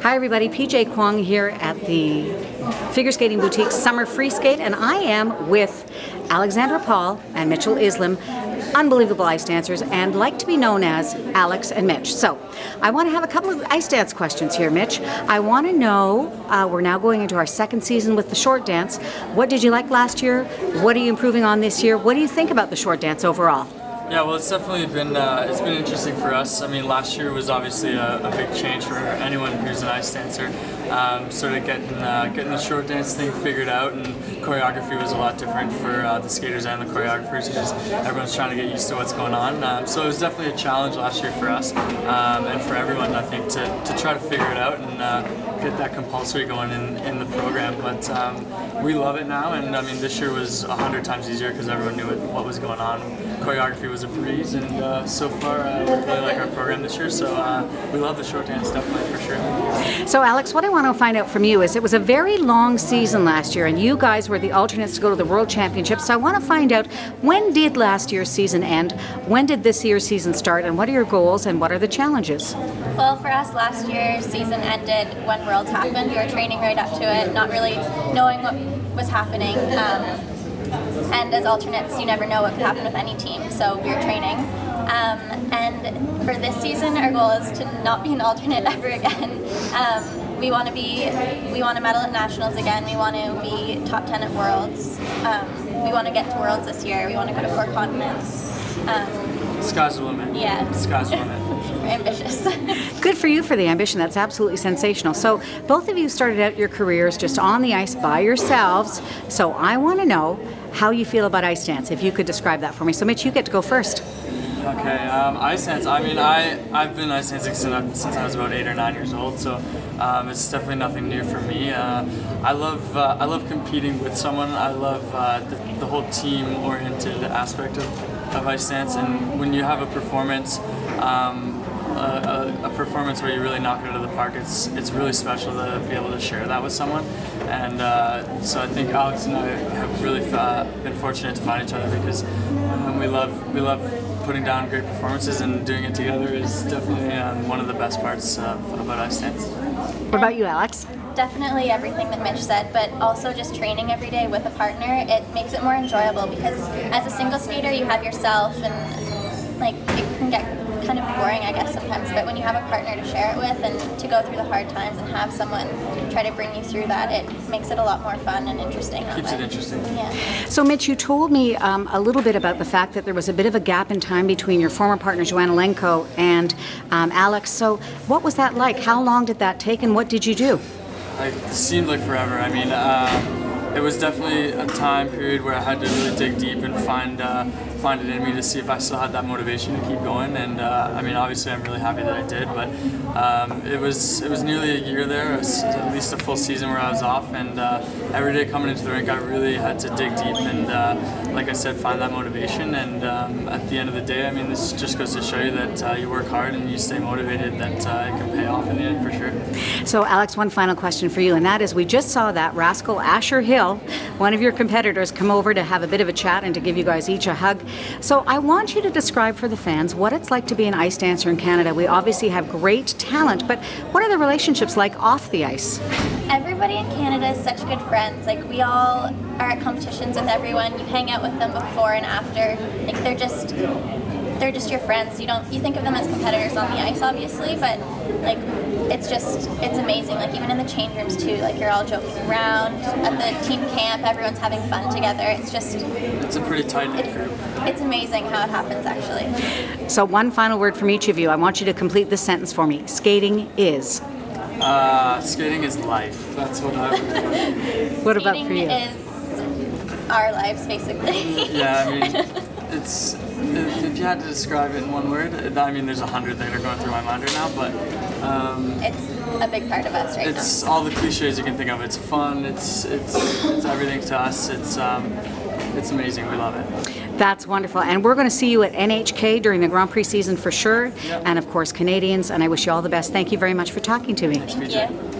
Hi everybody, PJ Kwong here at the Figure Skating Boutique Summer Free Skate, and I am with Alexandra Paul and Mitchell Islam, unbelievable ice dancers, and like to be known as Alex and Mitch. So I want to have a couple of ice dance questions here, Mitch. I want to know, we're now going into our second season with the short dance. What did you like last year? What are you improving on this year? What do you think about the short dance overall? Yeah, well, it's definitely been interesting for us. I mean, last year was obviously a big change for anyone who's an ice dancer. Sort of getting the short dance thing figured out, and choreography was a lot different for the skaters and the choreographers because everyone's trying to get used to what's going on. So it was definitely a challenge last year for us and for everyone, I think, to try to figure it out and get that compulsory going in the program. But we love it now, and I mean, this year was 100 times easier because everyone knew what was going on. Choreography was a breeze, and so far we really like our program this year, so we love the short dance, definitely, for sure. So Alex, what I want to find out from you is, it was a very long season last year, and you guys were the alternates to go to the World Championships, so I want to find out, when did last year's season end, when did this year's season start, and what are your goals and what are the challenges? Well, for us, last year's season ended when Worlds happened. We were training right up to it, not really knowing what was happening. And as alternates, you never know what could happen with any team, so we were training. And for this season, our goal is to not be an alternate ever again. We want to medal at nationals again. We want to be top 10 at Worlds. We want to get to Worlds this year. We want to go to 4 continents. Sky's the limit. Yeah. Sky's the limit. We're ambitious. Good for you for the ambition. That's absolutely sensational. So both of you started out your careers just on the ice by yourselves. So I want to know how you feel about ice dance, if you could describe that for me. So Mitch, you get to go first. Okay, ice dance. I mean, I've been ice dancing since I was about 8 or 9 years old, so it's definitely nothing new for me. I love competing with someone. I love the whole team-oriented aspect of ice dance, and when you have a performance, a performance where you really knock it out of the park, it's really special to be able to share that with someone. And so I think Alex and I have really been fortunate to find each other, because we love putting down great performances, and doing it together is definitely one of the best parts about ice dance. What about you, Alex? Definitely everything that Mitch said, but also just training every day with a partner, it makes it more enjoyable, because as a single skater you have yourself, and like it can get kind of boring, I guess, sometimes, but when you have a partner to share it with and to go through the hard times and have someone try to bring you through that, it makes it a lot more fun and interesting. Keeps it interesting. Yeah. So Mitch, you told me a little bit about the fact that there was a bit of a gap in time between your former partner Joanna Lenko and Alex. So what was that like? How long did that take, and what did you do? It seemed like forever. I mean, it was definitely a time period where I had to really dig deep and find it in me to see if I still had that motivation to keep going. And I mean, obviously, I'm really happy that I did. But it was nearly a year there, at least a full season where I was off. And every day coming into the rink, I really had to dig deep and, like I said, find that motivation. And at the end of the day, I mean, this just goes to show you that you work hard and you stay motivated, that it can pay off in the end for sure. So Alex, one final question for you, and that is, we just saw that rascal Asher Hill, one of your competitors, come over to have a bit of a chat and to give you guys each a hug. So I want you to describe for the fans what it's like to be an ice dancer in Canada. We obviously have great talent, but what are the relationships like off the ice? Everybody in Canada is such good friends. Like, we all are at competitions with everyone. You hang out with them before and after. Like, they're just your friends. You think of them as competitors on the ice, obviously, but like, it's amazing. Like, even in the change rooms too, like, you're all joking around. At the team camp, everyone's having fun together. It's a pretty tight-knit group. It's amazing how it happens, actually. So one final word from each of you. I want you to complete this sentence for me. Skating is? Skating is life. That's what I would say. What about for you? Skating is our lives, basically. Yeah, I mean, if you had to describe it in one word, I mean, there's 100 that are going through my mind right now, but it's a big part of us right now. It's all the cliches you can think of. It's fun. It's everything to us. It's amazing. We love it. That's wonderful. And we're going to see you at NHK during the Grand Prix season for sure. Yep. And of course, Canadians. And I wish you all the best. Thank you very much for talking to me. Thanks, PJ. Thank you.